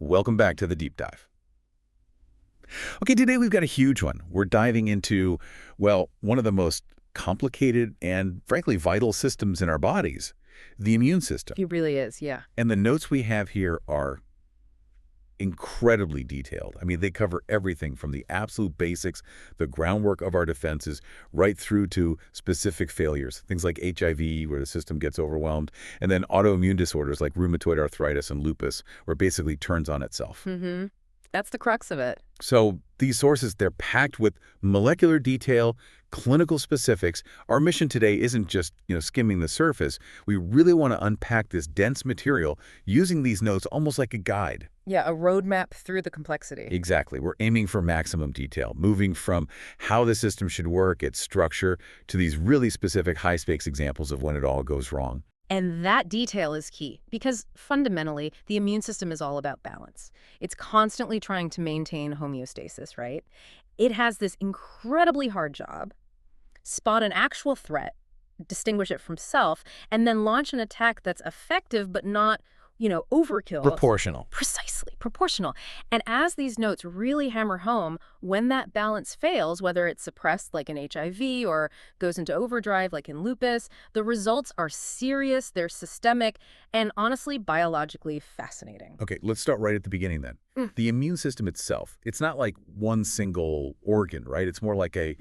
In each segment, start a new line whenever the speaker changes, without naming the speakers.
Welcome back to the deep dive. Okay, today we've got a huge one. We're diving into, well, one of the most complicated and, frankly, vital systems in our bodies, the immune system.
He really is, yeah.
And the notes we have here are incredibly detailed. I mean, they cover everything from the absolute basics, the groundwork of our defenses, right through to specific failures, things like HIV, where the system gets overwhelmed, and then autoimmune disorders like rheumatoid arthritis and lupus, where it basically turns on itself.
That's the crux of it.
So these sources, they're packed with molecular detail, clinical specifics. Our mission today isn't just, skimming the surface. We really want to unpack this dense material using these notes almost like a guide.
Yeah, a roadmap through the complexity.
Exactly. We're aiming for maximum detail, moving from how the system should work, its structure, to these really specific high-stakes examples of when it all goes wrong.
And that detail is key because fundamentally, the immune system is all about balance. It's constantly trying to maintain homeostasis, right? It has this incredibly hard job, spot an actual threat, distinguish it from self, and then launch an attack that's effective but not, overkill.
Proportional.
Precisely, proportional. And as these notes really hammer home, when that balance fails, whether it's suppressed like in HIV or goes into overdrive like in lupus, the results are serious, they're systemic, and honestly, biologically fascinating.
Okay, let's start right at the beginning then. The immune system itself, it's not like one single organ, right? It's more like a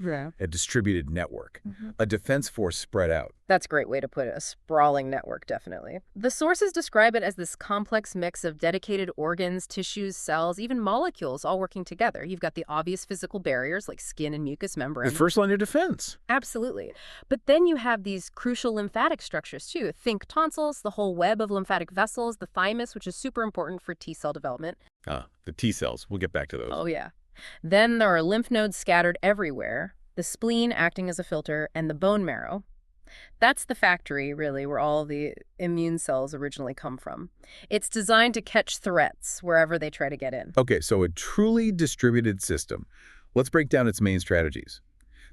distributed network, a defense force spread out.
That's a great way to put it, a sprawling network, definitely. The sources describe it as this complex mix of dedicated organs, tissues, cells, even molecules all working together. You've got the obvious physical barriers like skin and mucous membrane.
The first line of defense.
Absolutely. But then you have these crucial lymphatic structures too. Think tonsils, the whole web of lymphatic vessels, the thymus, which is super important for T-cell development.
The T cells. We'll get back to those.
Oh, yeah. Then there are lymph nodes scattered everywhere, the spleen acting as a filter, and the bone marrow. That's the factory, really, where all the immune cells originally come from. It's designed to catch threats wherever they try to get in.
Okay, so a truly distributed system. Let's break down its main strategies.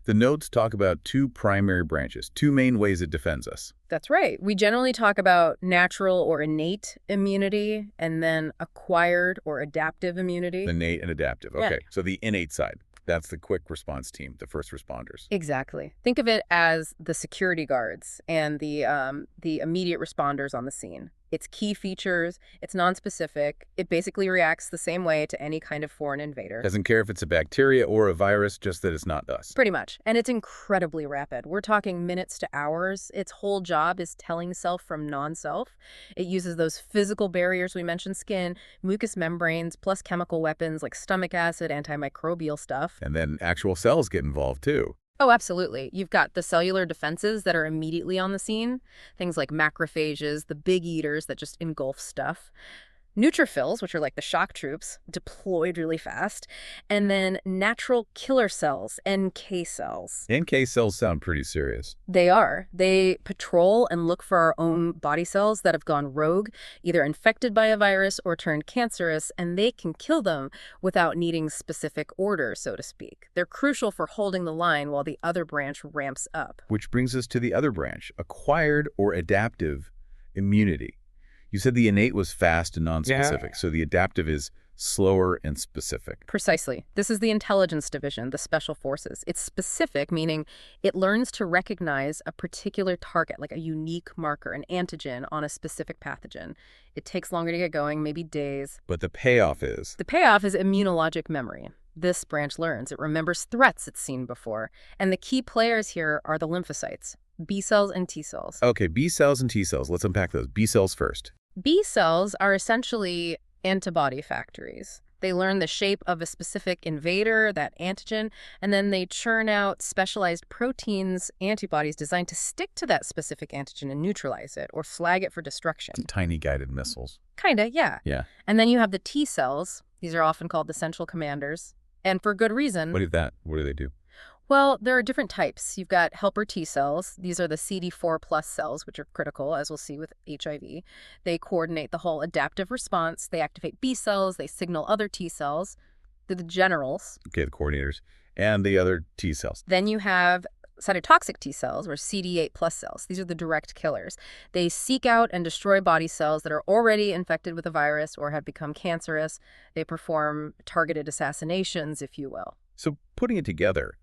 The notes talk about two primary branches, two main ways it defends us.
That's right. We generally talk about natural or innate immunity and then acquired or adaptive immunity.
Innate and adaptive. Okay,
Yeah.
so the innate side. That's the quick response team, the first responders.
Exactly. Think of it as the security guards and the immediate responders on the scene. Its key features, it's nonspecific. It basically reacts the same way to any kind of foreign invader.
Doesn't care if it's a bacteria or a virus, just that it's not us.
Pretty much. And it's incredibly rapid. We're talking minutes to hours. Its whole job is telling self from non-self. It uses those physical barriers we mentioned, skin, mucous membranes, plus chemical weapons like stomach acid, antimicrobial stuff.
And then actual cells get involved too.
Oh, absolutely. You've got the cellular defenses that are immediately on the scene, things like macrophages, the big eaters that just engulf stuff. Neutrophils, which are like the shock troops, deployed really fast. And then natural killer cells, NK cells.
NK cells sound pretty serious.
They are. They patrol and look for our own body cells that have gone rogue, either infected by a virus or turned cancerous, and they can kill them without needing specific orders, so to speak. They're crucial for holding the line while the other branch ramps up.
Which brings us to the other branch, acquired or adaptive immunity. You said the innate was fast and nonspecific, so the adaptive is slower and specific.
Precisely. This is the intelligence division, the special forces. It's specific, meaning it learns to recognize a particular target, like a unique marker, an antigen on a specific pathogen. It takes longer to get going, maybe days.
But the payoff is?
The payoff is immunologic memory. This branch learns. It remembers threats it's seen before. And the key players here are the lymphocytes, B cells and T cells.
Okay, B cells and T cells. Let's unpack those. B cells first.
B cells are essentially antibody factories. They learn the shape of a specific invader, that antigen, and then they churn out specialized proteins, antibodies designed to stick to that specific antigen and neutralize it or flag it for destruction.
Tiny guided missiles.
Kinda, yeah.
Yeah.
And then you have the T cells. These are often called the central commanders. And for good reason.
What do they do?
Well, there are different types. You've got helper T cells. These are the CD4 plus cells, which are critical, as we'll see with HIV. They coordinate the whole adaptive response. They activate B cells. They signal other T cells. They're the generals.
Okay, the coordinators. And the other T cells.
Then you have Cytotoxic T cells, or CD8 plus cells, these are the direct killers. They seek out and destroy body cells that are already infected with a virus or have become cancerous. They perform targeted assassinations, if you will.
So putting it together,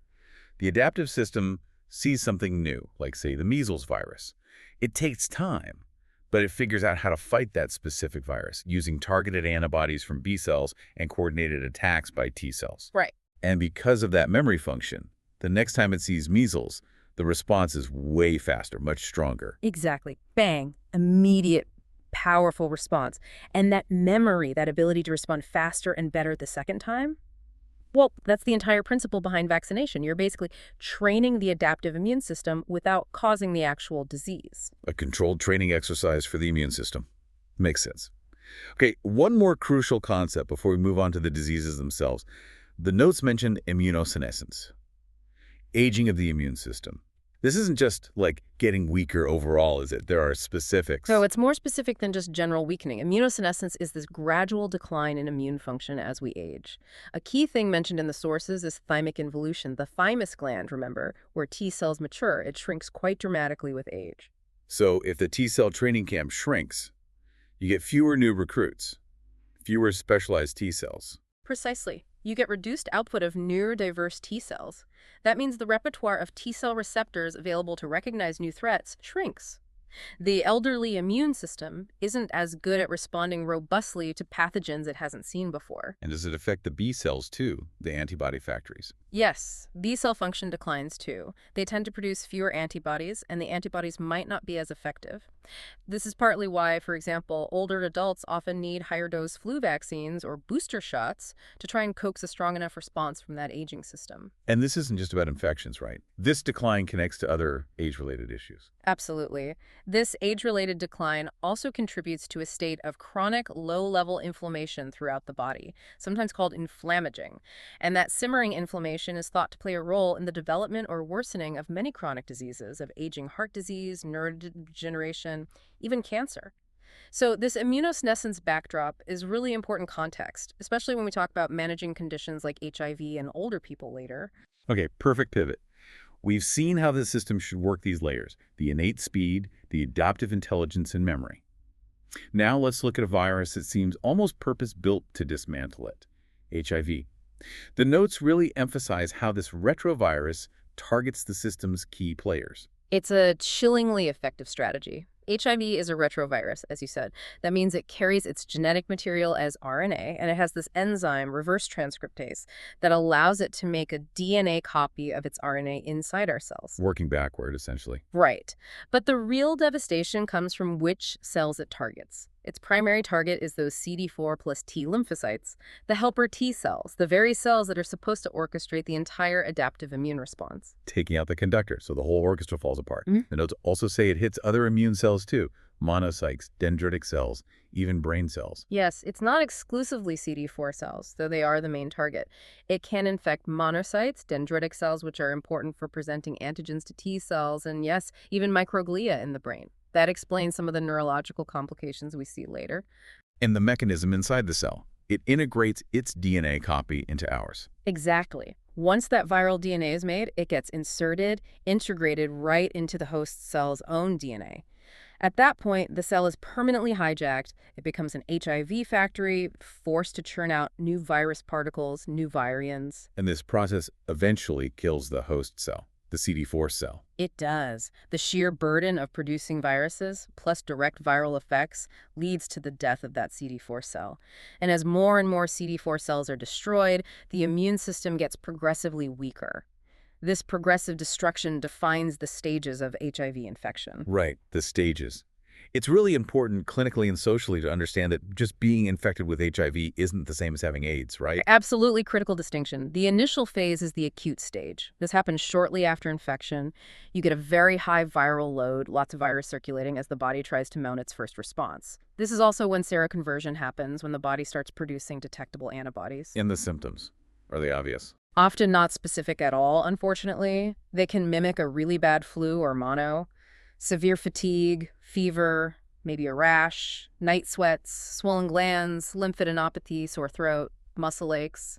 the adaptive system sees something new, like, say, the measles virus. It takes time, but it figures out how to fight that specific virus using targeted antibodies from B cells and coordinated attacks by T cells.
Right.
And because of that memory function, the next time it sees measles, the response is way faster, much stronger.
Exactly. Bang. Immediate, powerful response. And that memory, that ability to respond faster and better the second time, well, that's the entire principle behind vaccination. You're basically training the adaptive immune system without causing the actual disease.
A controlled training exercise for the immune system. Makes sense. Okay, one more crucial concept before we move on to the diseases themselves. The notes mentioned immunosenescence, aging of the immune system. This isn't just like getting weaker overall, is it? There are specifics.
So it's more specific than just general weakening. Immunosenescence is this gradual decline in immune function as we age. A key thing mentioned in the sources is thymic involution. The thymus gland, remember, where T cells mature, it shrinks quite dramatically with age.
So if the T cell training camp shrinks, you get fewer new recruits, fewer specialized T cells.
Precisely. You get reduced output of neurodiverse T cells. That means the repertoire of T cell receptors available to recognize new threats shrinks. The elderly immune system isn't as good at responding robustly to pathogens it hasn't seen before.
And does it affect the B cells too, the antibody factories?
Yes, B cell function declines too. They tend to produce fewer antibodies, and the antibodies might not be as effective. This is partly why, for example, older adults often need higher dose flu vaccines or booster shots to try and coax a strong enough response from that aging system.
And this isn't just about infections, right? This decline connects to other age-related issues.
Absolutely. This age-related decline also contributes to a state of chronic low-level inflammation throughout the body, sometimes called inflammaging. And that simmering inflammation is thought to play a role in the development or worsening of many chronic diseases of aging heart disease, neurodegeneration, even cancer. So this immunosenescence backdrop is really important context, especially when we talk about managing conditions like HIV in older people later.
Okay, perfect pivot. We've seen how the system should work these layers, the innate speed, the adaptive intelligence, and memory. Now let's look at a virus that seems almost purpose-built to dismantle it, HIV. The notes really emphasize how this retrovirus targets the system's key players.
It's a chillingly effective strategy. HIV is a retrovirus, as you said. That means it carries its genetic material as RNA, and it has this enzyme, reverse transcriptase, that allows it to make a DNA copy of its RNA inside our cells.
Working backward, essentially.
Right. But the real devastation comes from which cells it targets. Its primary target is those CD4 plus T lymphocytes, the helper T cells, the very cells that are supposed to orchestrate the entire adaptive immune response.
Taking out the conductor, so the whole orchestra falls apart.
Mhm.
The notes also say it hits other immune cells too, monocytes, dendritic cells, even brain cells.
Yes, it's not exclusively CD4 cells, though they are the main target. It can infect monocytes, dendritic cells, which are important for presenting antigens to T cells, and yes, even microglia in the brain. That explains some of the neurological complications we see later.
And the mechanism inside the cell. It integrates its DNA copy into ours.
Exactly. Once that viral DNA is made, it gets inserted, integrated right into the host cell's own DNA. At that point, the cell is permanently hijacked. It becomes an HIV factory, forced to churn out new virus particles, new virions.
And this process eventually kills the host cell, the CD4 cell.
It does. The sheer burden of producing viruses, plus direct viral effects, leads to the death of that CD4 cell. And as more and more CD4 cells are destroyed, the immune system gets progressively weaker. This progressive destruction defines the stages of HIV infection.
Right, the stages. It's really important clinically and socially to understand that just being infected with HIV isn't the same as having AIDS, right?
Absolutely critical distinction. The initial phase is the acute stage. This happens shortly after infection. You get a very high viral load, lots of virus circulating as the body tries to mount its first response. This is also when seroconversion happens, when the body starts producing detectable antibodies.
And the symptoms. Are they obvious?
Often not specific at all, unfortunately. They can mimic a really bad flu or mono. Severe fatigue, fever, maybe a rash, night sweats, swollen glands, lymphadenopathy, sore throat, muscle aches.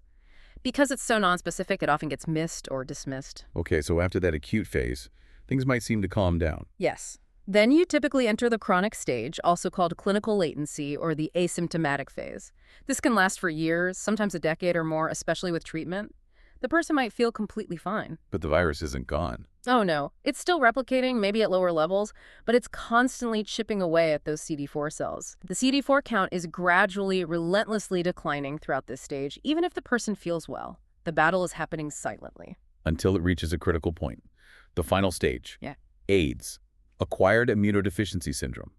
Because it's so nonspecific, it often gets missed or dismissed.
Okay, so after that acute phase, things might seem to calm down.
Yes. Then you typically enter the chronic stage, also called clinical latency or the asymptomatic phase. This can last for years, sometimes a decade or more, especially with treatment. The person might feel completely fine.
But the virus isn't gone.
Oh no, it's still replicating, maybe at lower levels, but it's constantly chipping away at those CD4 cells. The CD4 count is gradually, relentlessly declining throughout this stage, even if the person feels well. The battle is happening silently.
Until it reaches a critical point. The final stage.
Yeah.
AIDS. Acquired immunodeficiency syndrome.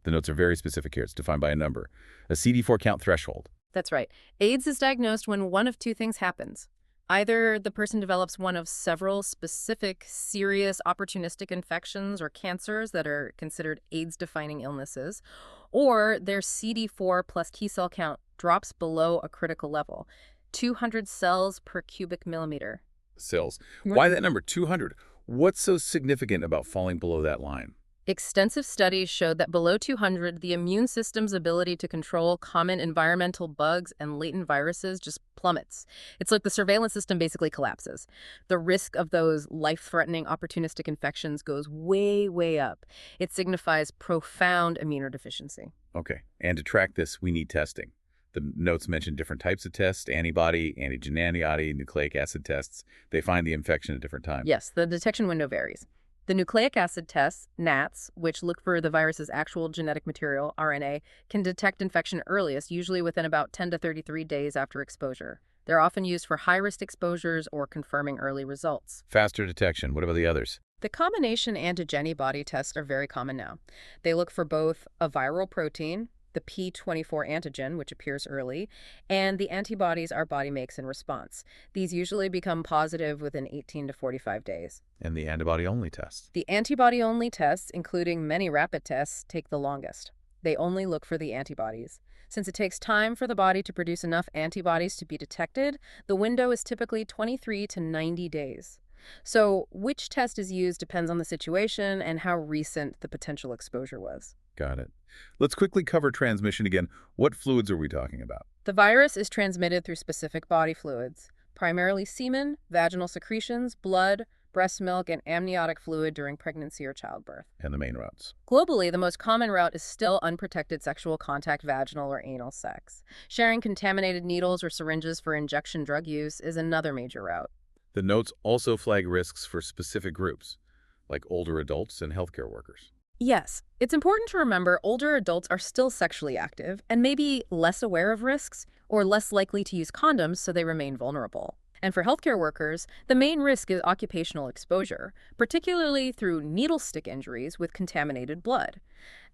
The notes are very specific here. It's defined by a number. A CD4 count threshold.
That's right. AIDS is diagnosed when one of two things happens. Either the person develops one of several specific, serious, opportunistic infections or cancers that are considered AIDS-defining illnesses, or their CD4 plus T cell count drops below a critical level, 200 cells per cubic millimeter.
Cells. Why that number, 200? What's so significant about falling below that line?
Extensive studies showed that below 200, the immune system's ability to control common environmental bugs and latent viruses just plummets. It's like the surveillance system basically collapses. The risk of those life-threatening opportunistic infections goes way, way up. It signifies profound immunodeficiency.
Okay, and to track this, we need testing. The notes mention different types of tests: antibody, antigen antibody, nucleic acid tests. They find the infection at different times.
Yes, the detection window varies. The nucleic acid tests, NATs, which look for the virus's actual genetic material, RNA, can detect infection earliest, usually within about 10 to 33 days after exposure. They're often used for high-risk exposures or confirming early results.
Faster detection. What about the others?
The combination antibody tests are very common now. They look for both a viral protein, the P24 antigen, which appears early, and the antibodies our body makes in response. These usually become positive within 18 to 45 days.
And the antibody-only tests.
The antibody-only tests, including many rapid tests, take the longest. They only look for the antibodies. Since it takes time for the body to produce enough antibodies to be detected, the window is typically 23 to 90 days. So which test is used depends on the situation and how recent the potential exposure was.
Got it. Let's quickly cover transmission again. What fluids are we talking about?
The virus is transmitted through specific body fluids, primarily semen, vaginal secretions, blood, breast milk, and amniotic fluid during pregnancy or childbirth.
And the main routes.
Globally, the most common route is still unprotected sexual contact, vaginal or anal sex. Sharing contaminated needles or syringes for injection drug use is another major route.
The notes also flag risks for specific groups, like older adults and healthcare workers.
Yes, it's important to remember older adults are still sexually active and may be less aware of risks or less likely to use condoms, so they remain vulnerable. And for healthcare workers, the main risk is occupational exposure, particularly through needle stick injuries with contaminated blood.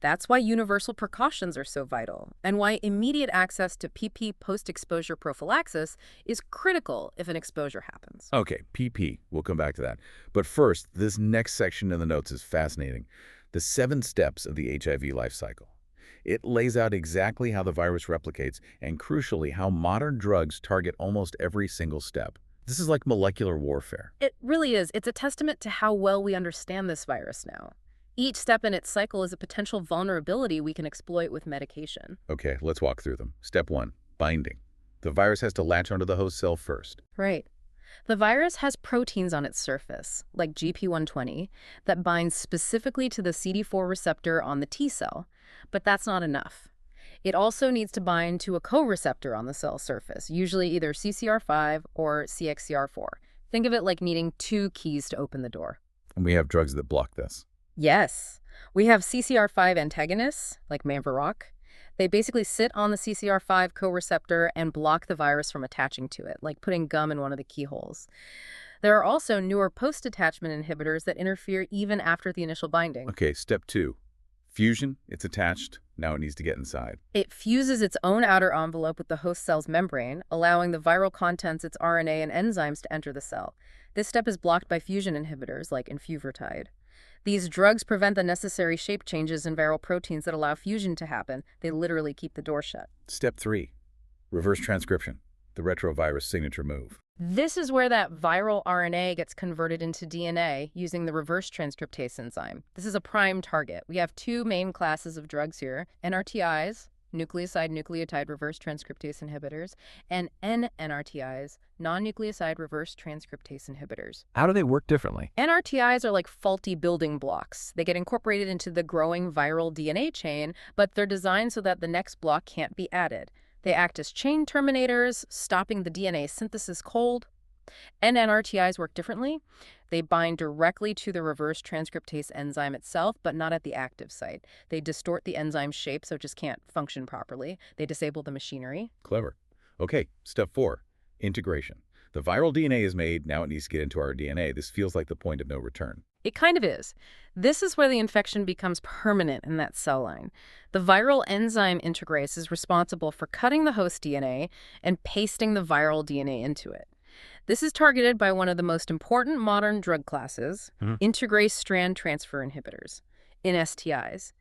That's why universal precautions are so vital, and why immediate access to PP post-exposure prophylaxis is critical if an exposure happens.
Okay, PP. We'll come back to that. But first, this next section in the notes is fascinating. The 7 steps of the HIV life cycle. It lays out exactly how the virus replicates and, crucially, how modern drugs target almost every single step. This is like molecular warfare.
It really is. It's a testament to how well we understand this virus now. Each step in its cycle is a potential vulnerability we can exploit with medication.
Okay, let's walk through them. Step 1, binding. The virus has to latch onto the host cell first.
Right. The virus has proteins on its surface, like GP120, that binds specifically to the CD4 receptor on the T cell. But that's not enough. It also needs to bind to a co-receptor on the cell surface, usually either CCR5 or CXCR4. Think of it like needing 2 keys to open the door.
And we have drugs that block this.
Yes. We have CCR5 antagonists, like Manvaroc. They basically sit on the CCR5 co-receptor and block the virus from attaching to it, like putting gum in one of the keyholes. There are also newer post-attachment inhibitors that interfere even after the initial binding.
Okay, step 2. Fusion, it's attached. Now it needs to get inside.
It fuses its own outer envelope with the host cell's membrane, allowing the viral contents, its RNA and enzymes to enter the cell. This step is blocked by fusion inhibitors like enfuvirtide. These drugs prevent the necessary shape changes in viral proteins that allow fusion to happen. They literally keep the door shut.
Step 3. Reverse transcription, the retrovirus signature move.
This is where that viral RNA gets converted into DNA using the reverse transcriptase enzyme. This is a prime target. We have 2 main classes of drugs here, NRTIs, nucleoside-nucleotide reverse transcriptase inhibitors, and NNRTIs, non-nucleoside reverse transcriptase inhibitors.
How do they work differently?
NRTIs are like faulty building blocks. They get incorporated into the growing viral DNA chain, but they're designed so that the next block can't be added. They act as chain terminators, stopping the DNA synthesis cold. NNRTIs work differently. They bind directly to the reverse transcriptase enzyme itself, but not at the active site. They distort the enzyme shape so it just can't function properly. They disable the machinery.
Clever. Okay, step 4, integration. The viral DNA is made, now it needs to get into our DNA. This feels like the point of no return.
It kind of is. This is where the infection becomes permanent in that cell line. The viral enzyme integrase is responsible for cutting the host DNA and pasting the viral DNA into it. This is targeted by one of the most important modern drug classes, integrase strand transfer inhibitors, NSTIs.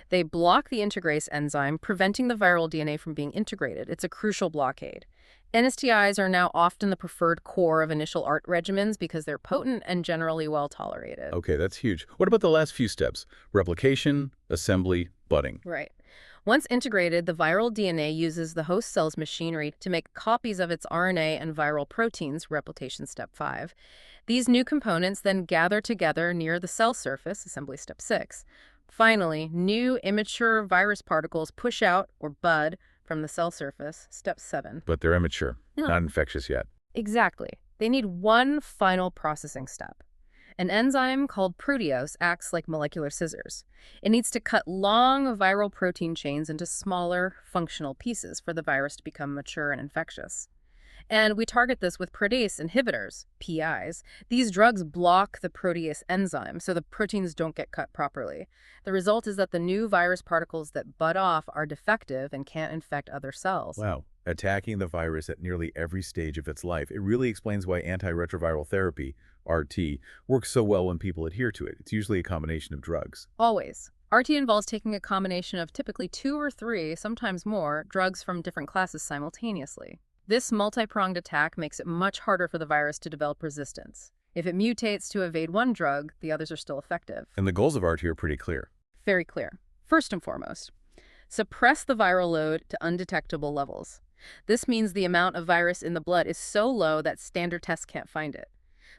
They block the integrase enzyme, preventing the viral DNA from being integrated. It's a crucial blockade. NSTIs are now often the preferred core of initial ART regimens because they're potent and generally well tolerated.
Okay, that's huge. What about the last few steps? Replication, assembly, budding.
Right. Once integrated, the viral DNA uses the host cell's machinery to make copies of its RNA and viral proteins, replication step 5. These new components then gather together near the cell surface, assembly step 6. Finally, new immature virus particles push out, or bud, from the cell surface, step 7.
But they're immature,
Yeah.
not infectious yet.
Exactly. They need one final processing step. An enzyme called protease acts like molecular scissors. It needs to cut long viral protein chains into smaller, functional pieces for the virus to become mature and infectious. And we target this with protease inhibitors, PIs. These drugs block the protease enzyme, so the proteins don't get cut properly. The result is that the new virus particles that bud off are defective and can't infect other cells.
Wow. Attacking the virus at nearly every stage of its life. It really explains why antiretroviral therapy, RT, works so well when people adhere to it. It's usually a combination of drugs.
Always. RT involves taking a combination of typically 2 or 3, sometimes more, drugs from different classes simultaneously. This multi-pronged attack makes it much harder for the virus to develop resistance. If it mutates to evade one drug, the others are still effective.
And the goals of RT are pretty clear.
Very clear. First and foremost, suppress the viral load to undetectable levels. This means the amount of virus in the blood is so low that standard tests can't find it.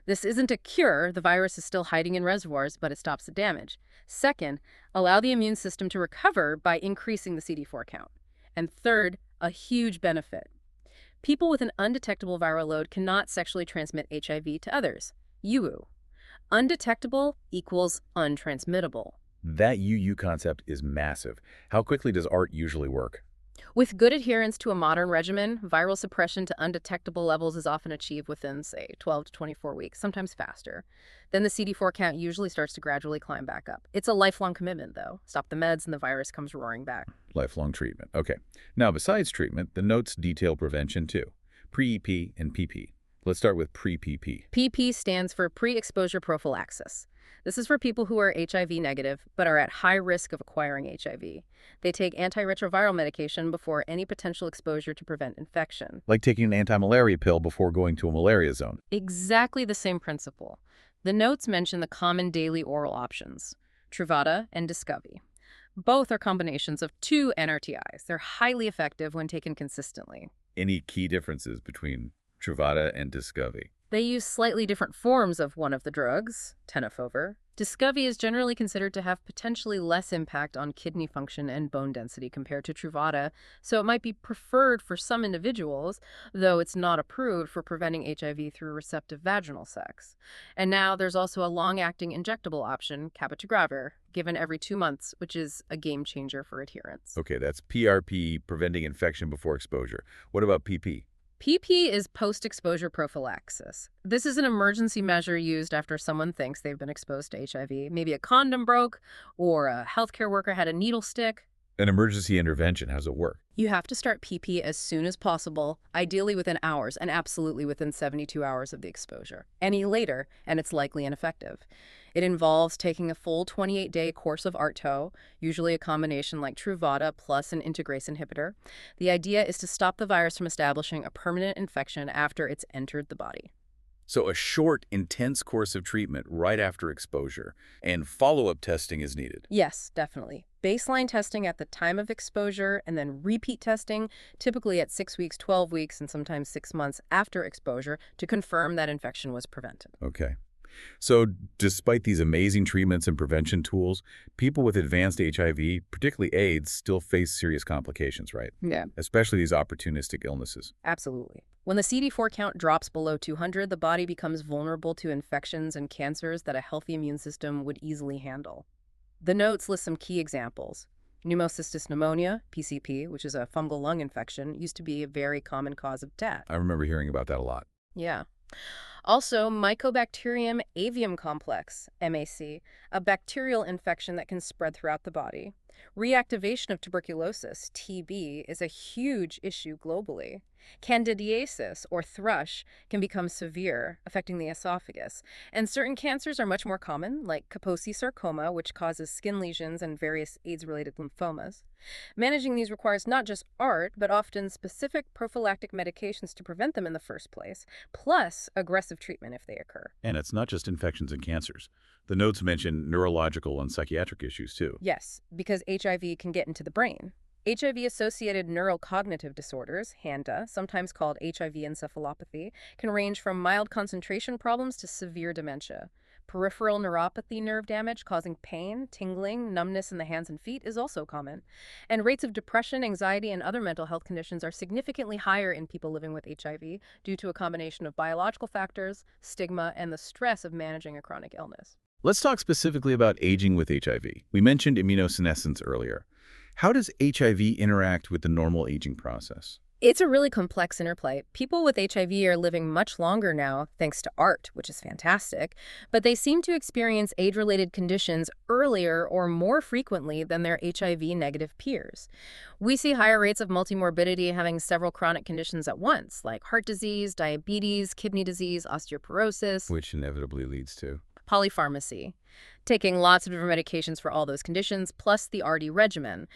This isn't a cure. The virus is still hiding in reservoirs, but it stops the damage. Second, allow the immune system to recover by increasing the CD4 count. And third, a huge benefit. People with an undetectable viral load cannot sexually transmit HIV to others. UU. Undetectable equals untransmittable.
That UU concept is massive. How quickly does ART usually work?
With good adherence to a modern regimen, viral suppression to undetectable levels is often achieved within, say, 12 to 24 weeks, sometimes faster. Then the CD4 count usually starts to gradually climb back up. It's a lifelong commitment, though. Stop the meds and the virus comes roaring back.
Lifelong treatment. Okay. Now, besides treatment, the notes detail prevention too. Pre-EP and PP. Let's start with pre-PP.
PP stands for pre-exposure prophylaxis. This is for people who are HIV negative but are at high risk of acquiring HIV. They take antiretroviral medication before any potential exposure to prevent infection.
Like taking an anti-malaria pill before going to a malaria zone.
Exactly the same principle. The notes mention the common daily oral options, Truvada and Descovy. Both are combinations of 2 NRTIs. They're highly effective when taken consistently.
Any key differences between Truvada and Descovy?
They use slightly different forms of one of the drugs, tenofovir. Descovy is generally considered to have potentially less impact on kidney function and bone density compared to Truvada, so it might be preferred for some individuals, though it's not approved for preventing HIV through receptive vaginal sex. And now there's also a long-acting injectable option, cabotegravir, given every 2 months, which is a game changer for adherence.
Okay, that's PRP, preventing infection before exposure. What about PP?
PP is post-exposure prophylaxis. This is an emergency measure used after someone thinks they've been exposed to HIV. Maybe a condom broke, or a healthcare worker had a needle stick.
An emergency intervention, how does it work?
You have to start PP as soon as possible, ideally within hours, and absolutely within 72 hours of the exposure. Any later, and it's likely ineffective. It involves taking a full 28-day course of ARTO, usually a combination like Truvada plus an integrase inhibitor. The idea is to stop the virus from establishing a permanent infection after it's entered the body.
So a short, intense course of treatment right after exposure, and follow-up testing is needed.
Yes, definitely. Baseline testing at the time of exposure and then repeat testing, typically at 6 weeks, 12 weeks, and sometimes 6 months after exposure to confirm that infection was prevented.
Okay. So despite these amazing treatments and prevention tools, people with advanced HIV, particularly AIDS, still face serious complications, right?
Yeah.
Especially these opportunistic illnesses.
Absolutely. When the CD4 count drops below 200, the body becomes vulnerable to infections and cancers that a healthy immune system would easily handle. The notes list some key examples. Pneumocystis pneumonia, PCP, which is a fungal lung infection, used to be a very common cause of death.
I remember hearing about that a lot.
Yeah. Also, Mycobacterium avium complex, MAC, a bacterial infection that can spread throughout the body. Reactivation of tuberculosis, TB, is a huge issue globally. Candidiasis, or thrush, can become severe, affecting the esophagus. And certain cancers are much more common, like Kaposi sarcoma, which causes skin lesions and various AIDS-related lymphomas. Managing these requires not just art, but often specific prophylactic medications to prevent them in the first place, plus aggressive treatment if they occur.
And it's not just infections and cancers. The notes mention neurological and psychiatric issues, too.
Yes, because HIV can get into the brain. HIV-associated neurocognitive disorders, HANDA, sometimes called HIV encephalopathy, can range from mild concentration problems to severe dementia. Peripheral neuropathy nerve damage causing pain, tingling, numbness in the hands and feet is also common. And rates of depression, anxiety, and other mental health conditions are significantly higher in people living with HIV due to a combination of biological factors, stigma, and the stress of managing a chronic illness.
Let's talk specifically about aging with HIV. We mentioned immunosenescence earlier. How does HIV interact with the normal aging process?
It's a really complex interplay. People with HIV are living much longer now, thanks to art, which is fantastic, but they seem to experience age-related conditions earlier or more frequently than their HIV-negative peers. We see higher rates of multimorbidity having several chronic conditions at once, like heart disease, diabetes, kidney disease, osteoporosis,
Which inevitably leads to
polypharmacy, taking lots of different medications for all those conditions, plus the RD regimen.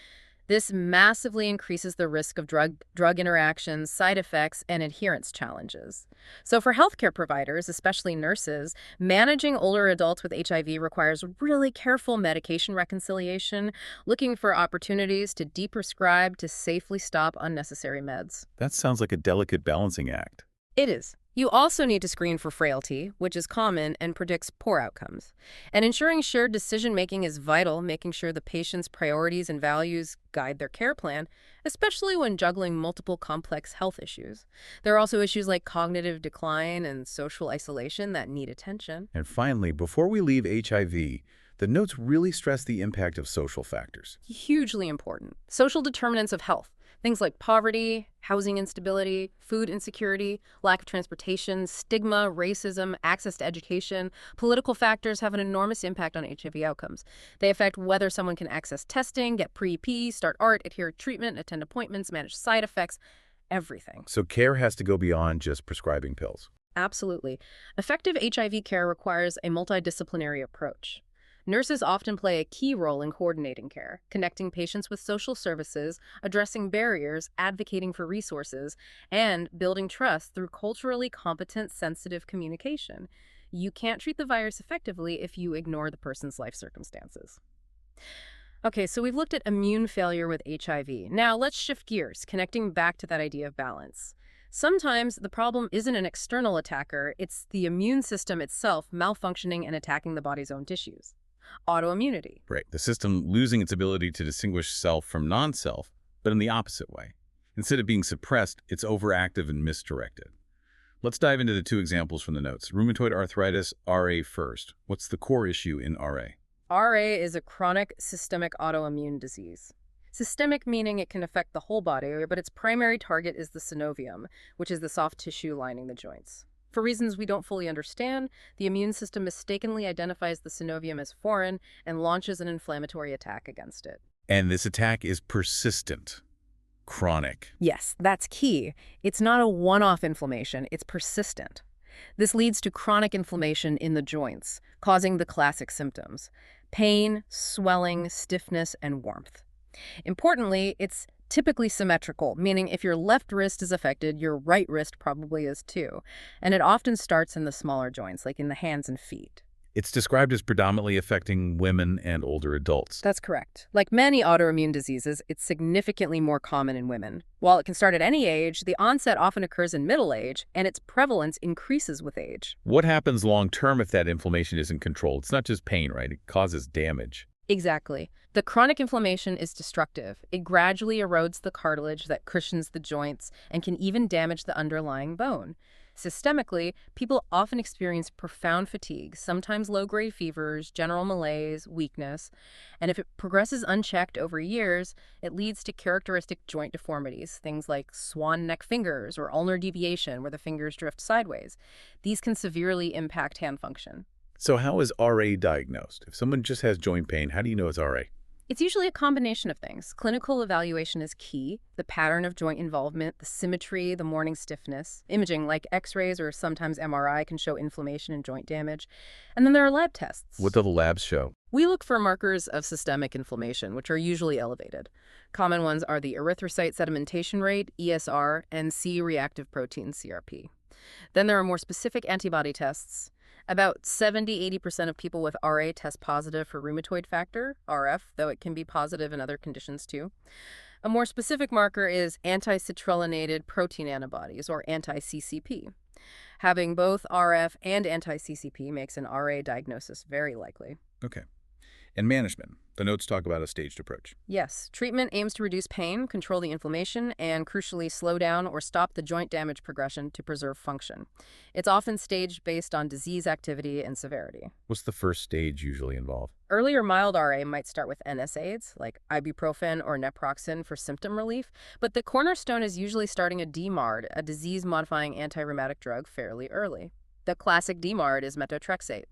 This massively increases the risk of drug interactions, side effects, and adherence challenges. So for healthcare providers, especially nurses, managing older adults with HIV requires really careful medication reconciliation, looking for opportunities to deprescribe to safely stop unnecessary meds.
That sounds like a delicate balancing act.
It is. You also need to screen for frailty, which is common and predicts poor outcomes. And ensuring shared decision-making is vital, making sure the patient's priorities and values guide their care plan, especially when juggling multiple complex health issues. There are also issues like cognitive decline and social isolation that need attention.
And finally, before we leave HIV, the notes really stress the impact of social factors.
Hugely important. Social determinants of health. Things like poverty, housing instability, food insecurity, lack of transportation, stigma, racism, access to education, political factors have an enormous impact on HIV outcomes. They affect whether someone can access testing, get pre-EP, start art, adhere to treatment, attend appointments, manage side effects, everything.
So care has to go beyond just prescribing pills.
Absolutely. Effective HIV care requires a multidisciplinary approach. Nurses often play a key role in coordinating care, connecting patients with social services, addressing barriers, advocating for resources, and building trust through culturally competent, sensitive communication. You can't treat the virus effectively if you ignore the person's life circumstances. Okay, so we've looked at immune failure with HIV. Now let's shift gears, connecting back to that idea of balance. Sometimes the problem isn't an external attacker, it's the immune system itself malfunctioning and attacking the body's own tissues. Autoimmunity.
Right. The system losing its ability to distinguish self from non-self, but in the opposite way. Instead of being suppressed, it's overactive and misdirected. Let's dive into the two examples from the notes. Rheumatoid arthritis, RA first. What's the core issue in RA?
RA is a chronic systemic autoimmune disease. Systemic meaning it can affect the whole body, but its primary target is the synovium, which is the soft tissue lining the joints. For reasons we don't fully understand, the immune system mistakenly identifies the synovium as foreign and launches an inflammatory attack against it.
And this attack is persistent, chronic.
Yes, that's key. It's not a one-off inflammation, it's persistent. This leads to chronic inflammation in the joints, causing the classic symptoms: pain, swelling, stiffness, and warmth. Importantly, it's Typically symmetrical, meaning if your left wrist is affected, your right wrist probably is too. And it often starts in the smaller joints, like in the hands and feet.
It's described as predominantly affecting women and older adults.
That's correct. Like many autoimmune diseases, it's significantly more common in women. While it can start at any age, the onset often occurs in middle age, and its prevalence increases with age.
What happens long term if that inflammation isn't controlled? It's not just pain, right? It causes damage.
Exactly. The chronic inflammation is destructive. It gradually erodes the cartilage that cushions the joints and can even damage the underlying bone. Systemically, people often experience profound fatigue, sometimes low-grade fevers, general malaise, weakness, and if it progresses unchecked over years, it leads to characteristic joint deformities, things like swan neck fingers or ulnar deviation where the fingers drift sideways. These can severely impact hand function.
So how is RA diagnosed? If someone just has joint pain, how do you know it's RA?
It's usually a combination of things. Clinical evaluation is key. The pattern of joint involvement, the symmetry, the morning stiffness. Imaging like x-rays or sometimes MRI can show inflammation and joint damage. And then there are lab tests.
What do the labs show?
We look for markers of systemic inflammation, which are usually elevated. Common ones are the erythrocyte sedimentation rate, ESR, and C-reactive protein, CRP. Then there are more specific antibody tests. About 70–80% of people with RA test positive for rheumatoid factor, RF, though it can be positive in other conditions too. A more specific marker is anti-citrullonated protein antibodies, or anti-CCP. Having both RF and anti-CCP makes an RA diagnosis very likely.
Okay. And management. The notes talk about a staged approach.
Yes, treatment aims to reduce pain, control the inflammation, and crucially slow down or stop the joint damage progression to preserve function. It's often staged based on disease activity and severity.
What's the first stage usually involved?
Earlier mild RA might start with NSAIDs, like ibuprofen or naproxen for symptom relief, but the cornerstone is usually starting a DMARD, a disease-modifying anti-rheumatic drug, fairly early. The classic DMARD is methotrexate.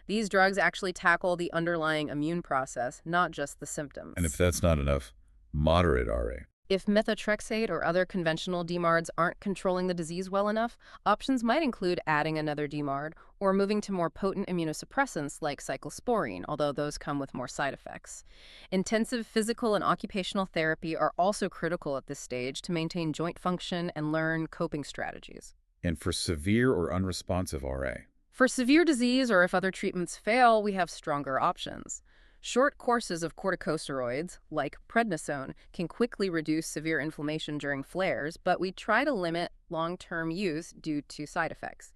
These drugs actually tackle the underlying immune process, not just the symptoms.
And if that's not enough, moderate RA.
If methotrexate or other conventional DMARDs aren't controlling the disease well enough, options might include adding another DMARD or moving to more potent immunosuppressants like cyclosporine, although those come with more side effects. Intensive physical and occupational therapy are also critical at this stage to maintain joint function and learn coping strategies.
And for severe or unresponsive RA?
For severe disease or if other treatments fail, we have stronger options. Short courses of corticosteroids, like prednisone, can quickly reduce severe inflammation during flares, but we try to limit long-term use due to side effects.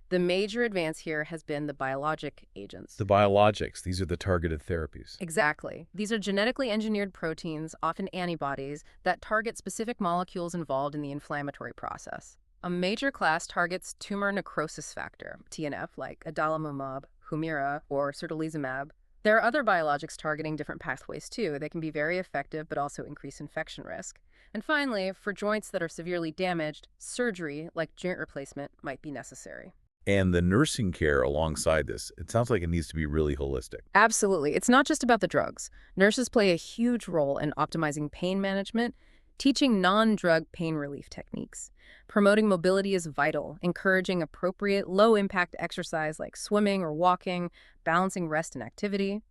The major advance here has been the biologic agents.
The biologics, these are the targeted therapies.
Exactly. These are genetically engineered proteins, often antibodies, that target specific molecules involved in the inflammatory process. A major class targets tumor necrosis factor, TNF, like adalimumab, Humira, or certolizumab. There are other biologics targeting different pathways too. They can be very effective but also increase infection risk. And finally, for joints that are severely damaged, surgery, like joint replacement, might be necessary.
And the nursing care alongside this, it sounds like it needs to be really holistic.
Absolutely. It's not just about the drugs. Nurses play a huge role in optimizing pain management, teaching non-drug pain relief techniques. Promoting mobility is vital, encouraging appropriate low-impact exercise like swimming or walking, balancing rest and activity.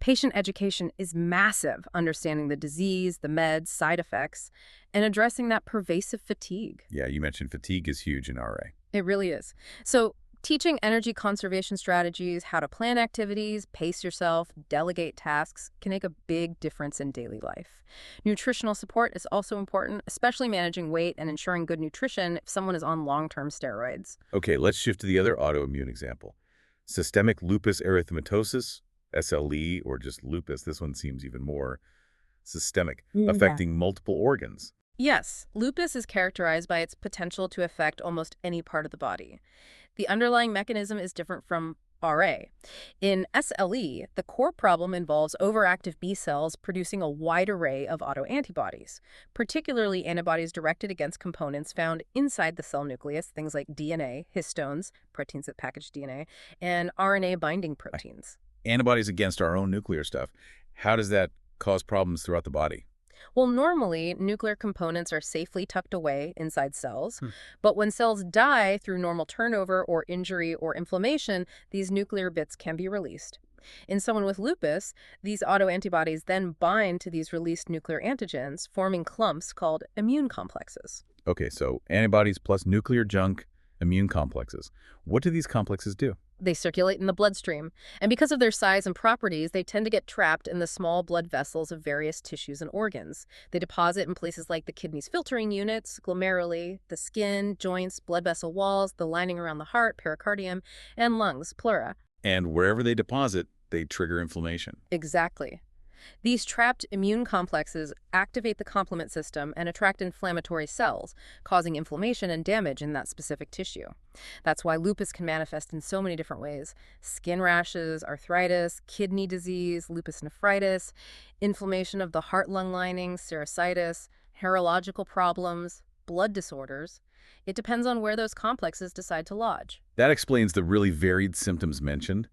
Patient education is massive, understanding the disease, the meds, side effects, and addressing that pervasive fatigue.
Yeah, you mentioned fatigue is huge in RA.
It really is. So, teaching energy conservation strategies, how to plan activities, pace yourself, delegate tasks can make a big difference in daily life. Nutritional support is also important, especially managing weight and ensuring good nutrition if someone is on long-term steroids.
Okay, let's shift to the other autoimmune example. Systemic lupus erythematosus, SLE, or just lupus. This one seems even more systemic, affecting multiple organs.
Yes, lupus is characterized by its potential to affect almost any part of the body. The underlying mechanism is different from RA. In SLE, the core problem involves overactive B cells producing a wide array of autoantibodies, particularly antibodies directed against components found inside the cell nucleus, things like DNA, histones, proteins that package DNA, and RNA binding proteins.
Antibodies against our own nuclear stuff. How does that cause problems throughout the body?
Well, normally, nuclear components are safely tucked away inside cells, but when cells die through normal turnover or injury or inflammation, these nuclear bits can be released. In someone with lupus, these autoantibodies then bind to these released nuclear antigens, forming clumps called immune complexes.
Okay, so antibodies plus nuclear junk, immune complexes. What do these complexes do?
They circulate in the bloodstream, and because of their size and properties, they tend to get trapped in the small blood vessels of various tissues and organs. They deposit in places like the kidney's filtering units, glomeruli, the skin, joints, blood vessel walls, the lining around the heart, pericardium, and lungs, pleura.
And wherever they deposit, they trigger inflammation.
Exactly. These trapped immune complexes activate the complement system and attract inflammatory cells, causing inflammation and damage in that specific tissue. That's why lupus can manifest in so many different ways: skin rashes, arthritis, kidney disease, lupus nephritis, inflammation of the heart-lung lining, serositis, neurological problems, blood disorders. It depends on where those complexes decide to lodge.
That explains the really varied symptoms mentioned.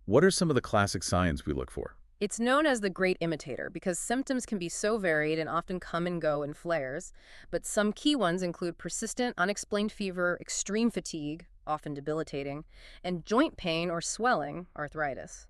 What are some of the classic signs we look for?
It's known as the great imitator because symptoms can be so varied and often come and go in flares, but some key ones include persistent, unexplained fever, extreme fatigue, often debilitating, and joint pain or swelling, arthritis.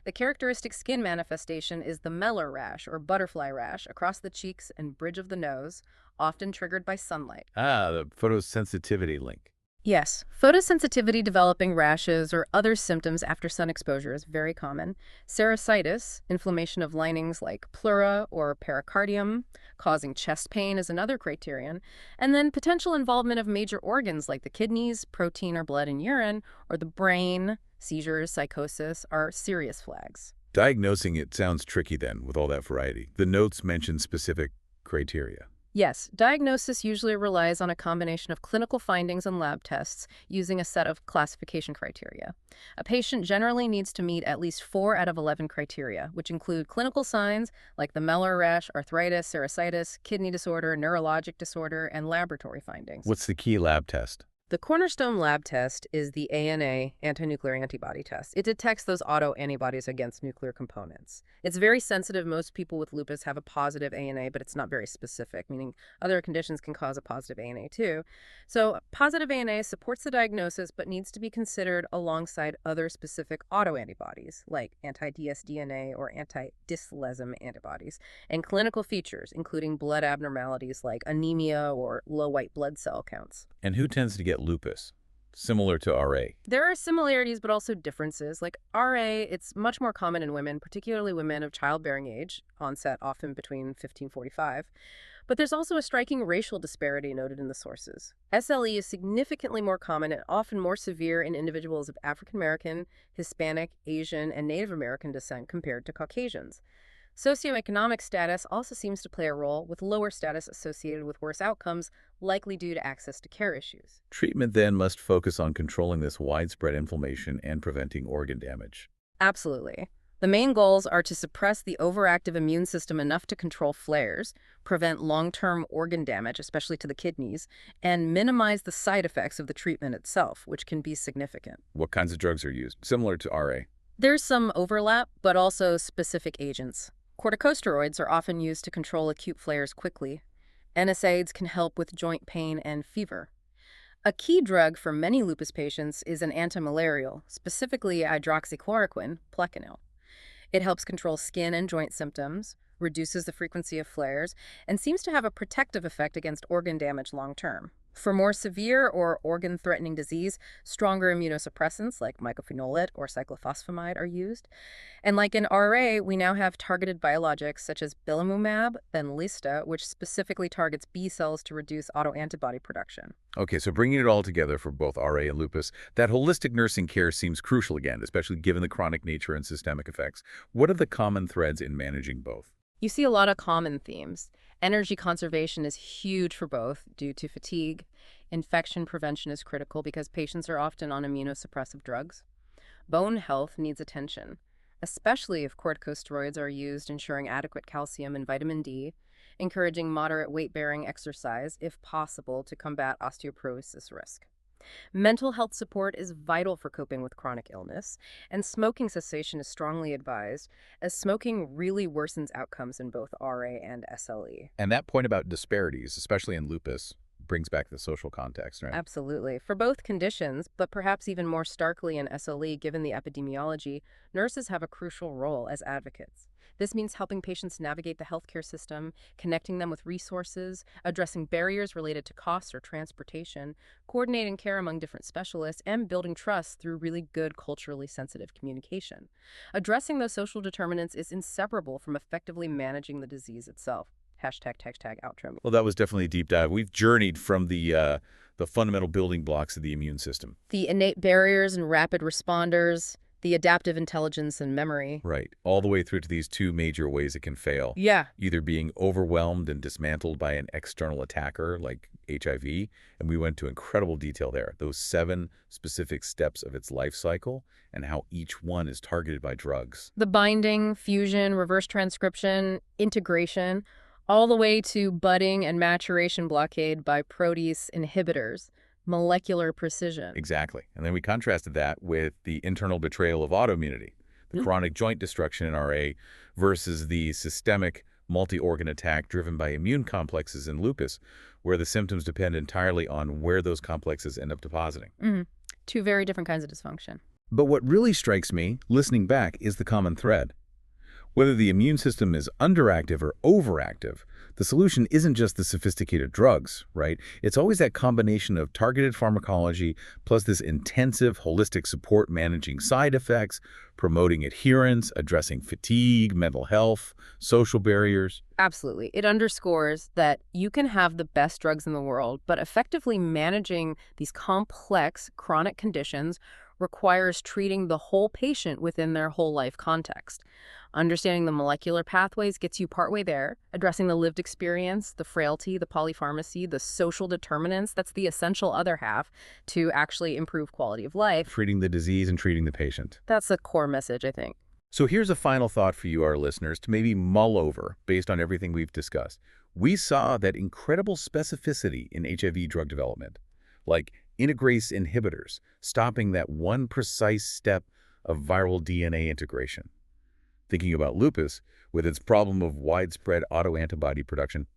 The characteristic skin manifestation is the Meller rash or butterfly rash across the cheeks and bridge of the nose, often triggered by sunlight.
Ah, the photosensitivity link.
Yes, photosensitivity developing rashes or other symptoms after sun exposure is very common. Serositis, inflammation of linings like pleura or pericardium, causing chest pain is another criterion. And then potential involvement of major organs like the kidneys, protein or blood in urine, or the brain, seizures, psychosis are serious flags.
Diagnosing it sounds tricky then, with all that variety. The notes mention specific criteria.
Yes, diagnosis usually relies on a combination of clinical findings and lab tests using a set of classification criteria. A patient generally needs to meet at least 4 out of 11 criteria, which include clinical signs like the Meller rash, arthritis, serositis, kidney disorder, neurologic disorder, and laboratory findings.
What's the key lab test?
The cornerstone lab test is the ANA, anti-nuclear antibody test. It detects those autoantibodies against nuclear components. It's very sensitive. Most people with lupus have a positive ANA, but it's not very specific, meaning other conditions can cause a positive ANA too. So positive ANA supports the diagnosis, but needs to be considered alongside other specific autoantibodies, like anti-dsDNA or anti-dyslesm antibodies, and clinical features, including blood abnormalities like anemia or low white blood cell counts.
And who tends to get lupus? Similar to RA.
There are similarities, but also differences. Like RA, it's much more common in women, particularly women of childbearing age, onset often between 15 and 45. But there's also a striking racial disparity noted in the sources. SLE is significantly more common and often more severe in individuals of African American, Hispanic, Asian, and Native American descent compared to Caucasians. Socioeconomic status also seems to play a role, with lower status associated with worse outcomes, likely due to access to care issues.
Treatment then must focus on controlling this widespread inflammation and preventing organ damage.
Absolutely. The main goals are to suppress the overactive immune system enough to control flares, prevent long-term organ damage, especially to the kidneys, and minimize the side effects of the treatment itself, which can be significant.
What kinds of drugs are used? Similar to RA.
There's some overlap, but also specific agents. Corticosteroids are often used to control acute flares quickly. NSAIDs can help with joint pain and fever. A key drug for many lupus patients is an antimalarial, specifically hydroxychloroquine, Plecanil. It helps control skin and joint symptoms, reduces the frequency of flares, and seems to have a protective effect against organ damage long term. For more severe or organ-threatening disease, stronger immunosuppressants like mycophenolate or cyclophosphamide are used. And like in RA, we now have targeted biologics such as belimumab, Benlysta, which specifically targets B cells to reduce autoantibody production.
Okay, so bringing it all together for both RA and lupus, that holistic nursing care seems crucial again, especially given the chronic nature and systemic effects. What are the common threads in managing both?
You see a lot of common themes. Energy conservation is huge for both due to fatigue. Infection prevention is critical because patients are often on immunosuppressive drugs. Bone health needs attention, especially if corticosteroids are used, ensuring adequate calcium and vitamin D, encouraging moderate weight-bearing exercise, if possible, to combat osteoporosis risk. Mental health support is vital for coping with chronic illness, and smoking cessation is strongly advised, as smoking really worsens outcomes in both RA and SLE.
And that point about disparities, especially in lupus, brings back the social context, right?
Absolutely. For both conditions, but perhaps even more starkly in SLE given the epidemiology, nurses have a crucial role as advocates. This means helping patients navigate the healthcare system, connecting them with resources, addressing barriers related to costs or transportation, coordinating care among different specialists, and building trust through really good culturally sensitive communication. Addressing those social determinants is inseparable from effectively managing the disease itself. Hashtag outro.
Well, that was definitely a deep dive. We've journeyed from the fundamental building blocks of the immune system.
The innate barriers and rapid responders, the adaptive intelligence and memory.
Right. All the way through to these two major ways it can fail.
Yeah.
Either being overwhelmed and dismantled by an external attacker like HIV, and we went to incredible detail there, those 7 specific steps of its life cycle and how each one is targeted by drugs.
The binding, fusion, reverse transcription, integration, all the way to budding and maturation blockade by protease inhibitors, molecular precision.
Exactly. And then we contrasted that with the internal betrayal of autoimmunity, the chronic joint destruction in RA versus the systemic multi-organ attack driven by immune complexes in lupus, where the symptoms depend entirely on where those complexes end up depositing.
Two very different kinds of dysfunction.
But what really strikes me, listening back, is the common thread. Whether the immune system is underactive or overactive, the solution isn't just the sophisticated drugs, right? It's always that combination of targeted pharmacology plus this intensive holistic support managing side effects, promoting adherence, addressing fatigue, mental health, social barriers.
Absolutely. It underscores that you can have the best drugs in the world, but effectively managing these complex chronic conditions requires treating the whole patient within their whole life context. Understanding the molecular pathways gets you partway there. Addressing the lived experience, the frailty, the polypharmacy, the social determinants, that's the essential other half to actually improve quality of life.
Treating the disease and treating the patient.
That's the core message, I think.
So here's a final thought for you, our listeners, to maybe mull over based on everything we've discussed. We saw that incredible specificity in HIV drug development, like integrase inhibitors, stopping that one precise step of viral DNA integration. Thinking about lupus, with its problem of widespread autoantibody production,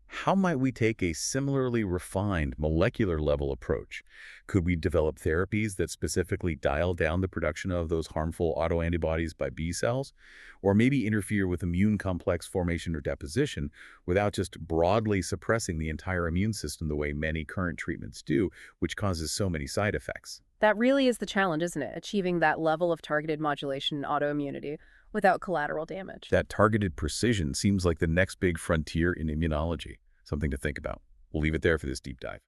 how might we take a similarly refined molecular-level approach? Could we develop therapies that specifically dial down the production of those harmful autoantibodies by B cells? Or maybe interfere with immune complex formation or deposition without just broadly suppressing the entire immune system the way many current treatments do, which causes so many side effects?
That really is the challenge, isn't it? Achieving that level of targeted modulation in autoimmunity without collateral damage.
That targeted precision seems like the next big frontier in immunology. Something to think about. We'll leave it there for this deep dive.